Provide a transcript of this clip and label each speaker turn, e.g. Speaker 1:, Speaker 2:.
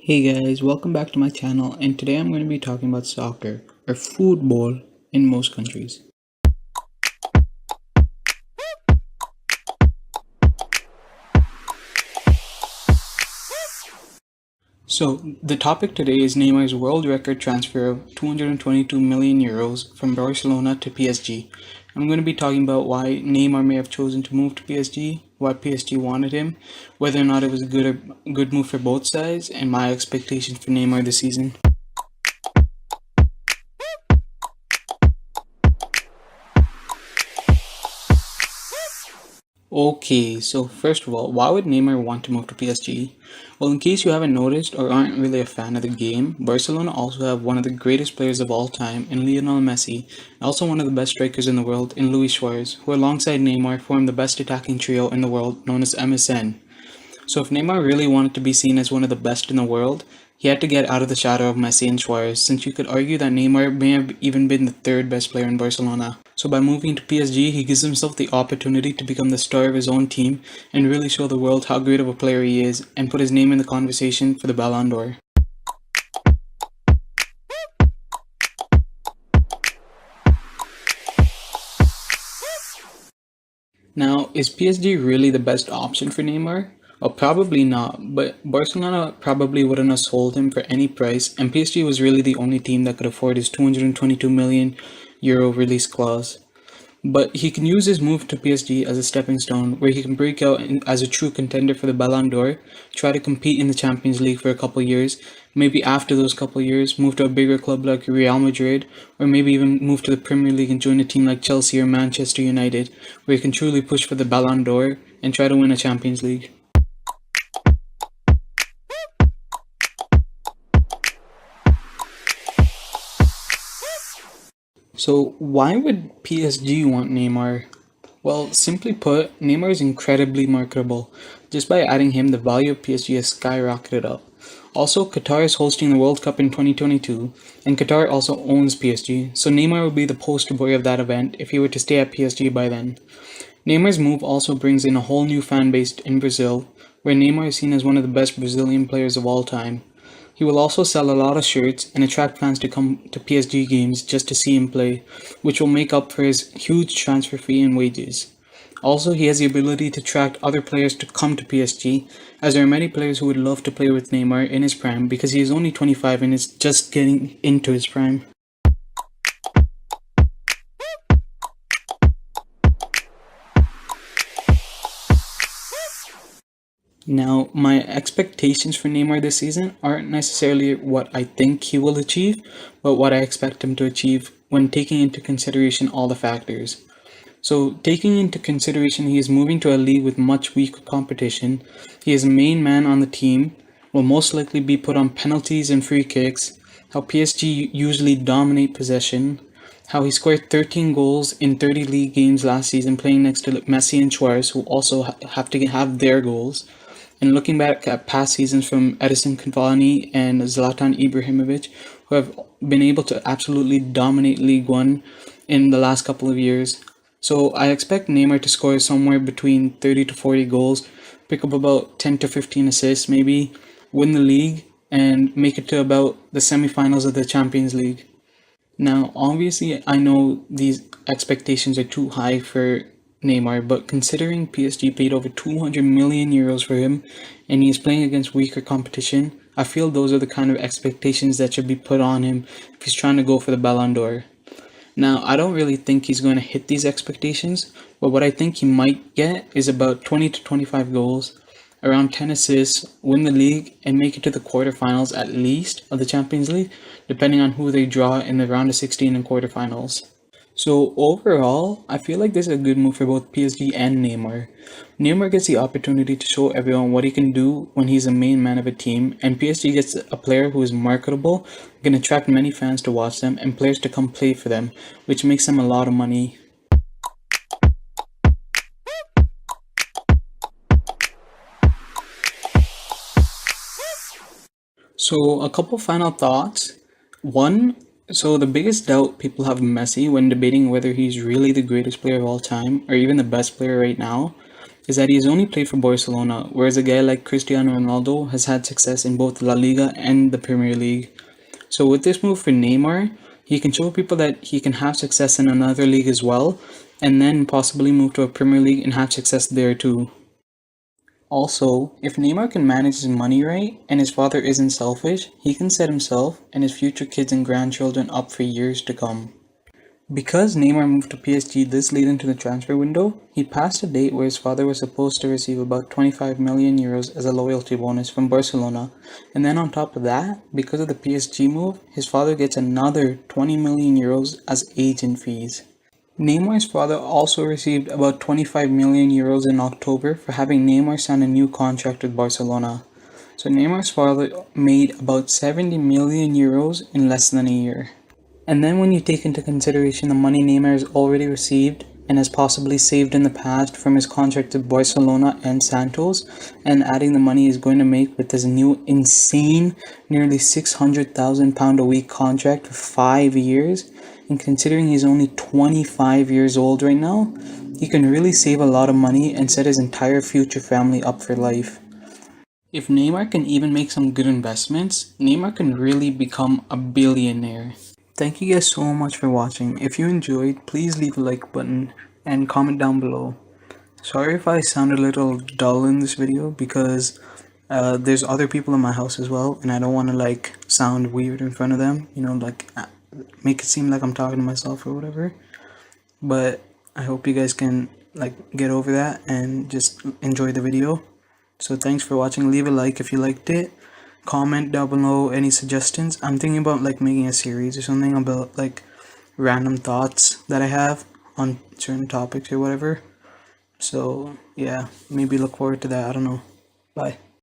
Speaker 1: Hey guys, welcome back to my channel, and today I'm going to be talking about soccer, or football in most countries. So, the topic today is Neymar's world record transfer of 222 million euros from Barcelona to PSG. I'm going to be talking about why Neymar may have chosen to move to PSG, why PSG wanted him, whether or not it was a good move for both sides, and my expectations for Neymar this season. Okay, so first of all, why would Neymar want to move to PSG? Well, in case you haven't noticed or aren't really a fan of the game, Barcelona also have one of the greatest players of all time in Lionel Messi, and also one of the best strikers in the world in Luis Suarez, who alongside Neymar form the best attacking trio in the world known as MSN. So if Neymar really wanted to be seen as one of the best in the world, he had to get out of the shadow of Messi and Suarez, since you could argue that Neymar may have even been the third best player in Barcelona. So by moving to PSG, he gives himself the opportunity to become the star of his own team and really show the world how great of a player he is and put his name in the conversation for the Ballon d'Or. Now, is PSG really the best option for Neymar? Well, probably not, but Barcelona probably wouldn't have sold him for any price, and PSG was really the only team that could afford his 222 million euro release clause. But he can use his move to PSG as a stepping stone, where he can break out as a true contender for the Ballon d'Or, try to compete in the Champions League for a couple years, maybe after those couple years, move to a bigger club like Real Madrid, or maybe even move to the Premier League and join a team like Chelsea or Manchester United, where he can truly push for the Ballon d'Or and try to win a Champions League. So, why would PSG want Neymar? Well, simply put, Neymar is incredibly marketable. Just by adding him, the value of PSG has skyrocketed up. Also, Qatar is hosting the World Cup in 2022, and Qatar also owns PSG, so Neymar would be the poster boy of that event if he were to stay at PSG by then. Neymar's move also brings in a whole new fan base in Brazil, where Neymar is seen as one of the best Brazilian players of all time. He will also sell a lot of shirts and attract fans to come to PSG games just to see him play, which will make up for his huge transfer fee and wages. Also, he has the ability to attract other players to come to PSG, as there are many players who would love to play with Neymar in his prime because he is only 25 and is just getting into his prime. Now, my expectations for Neymar this season aren't necessarily what I think he will achieve, but what I expect him to achieve when taking into consideration all the factors. So, taking into consideration he is moving to a league with much weaker competition, he is a main man on the team, will most likely be put on penalties and free kicks, how PSG usually dominate possession, how he scored 13 goals in 30 league games last season playing next to Messi and Suarez, who also have to have their goals. And looking back at past seasons from Edison Cavani and Zlatan Ibrahimovic, who have been able to absolutely dominate League One in the last couple of years. So I expect Neymar to score somewhere between 30 to 40 goals, pick up about 10 to 15 assists maybe, win the league, and make it to about the semifinals of the Champions League. Now, obviously, I know these expectations are too high for Neymar, but considering PSG paid over 200 million euros for him and he is playing against weaker competition, I feel those are the kind of expectations that should be put on him if he's trying to go for the Ballon d'Or. Now, I don't really think he's going to hit these expectations, but what I think he might get is about 20 to 25 goals, around 10 assists, win the league, and make it to the quarterfinals at least of the Champions League, depending on who they draw in the round of 16 and quarterfinals. So overall, I feel like this is a good move for both PSG and Neymar. Neymar gets the opportunity to show everyone what he can do when he's the main man of a team, and PSG gets a player who is marketable, can attract many fans to watch them, and players to come play for them, which makes them a lot of money. So a couple final thoughts. One, so the biggest doubt people have of Messi when debating whether he's really the greatest player of all time or even the best player right now is that he has only played for Barcelona, whereas a guy like Cristiano Ronaldo has had success in both La Liga and the Premier League. So with this move for Neymar, he can show people that he can have success in another league as well, and then possibly move to a Premier League and have success there too. Also, if Neymar can manage his money right and his father isn't selfish, he can set himself and his future kids and grandchildren up for years to come. Because Neymar moved to PSG this late into the transfer window, he passed a date where his father was supposed to receive about 25 million euros as a loyalty bonus from Barcelona. And then on top of that, because of the PSG move, his father gets another 20 million euros as agent fees. Neymar's father also received about 25 million euros in October for having Neymar sign a new contract with Barcelona. So Neymar's father made about 70 million euros in less than a year. And then when you take into consideration the money Neymar has already received and has possibly saved in the past from his contract with Barcelona and Santos, and adding the money he's going to make with his new insane nearly £600,000 a week contract for 5 years, and considering he's only 25 years old right now, he can really save a lot of money and set his entire future family up for life. If Neymar can even make some good investments, Neymar can really become a billionaire. Thank you guys so much for watching. If you enjoyed, please leave a like button and comment down below. Sorry if I sound a little dull in this video because there's other people in my house as well, and I don't want to like sound weird in front of them, make it seem like I'm talking to myself or whatever. But I hope you guys can like get over that and just enjoy the video. So thanks for watching. Leave a like if you liked it. Comment down below any suggestions. I'm thinking about like making a series or something about like random thoughts that I have on certain topics or whatever. So yeah, maybe look forward to that. I don't know. Bye.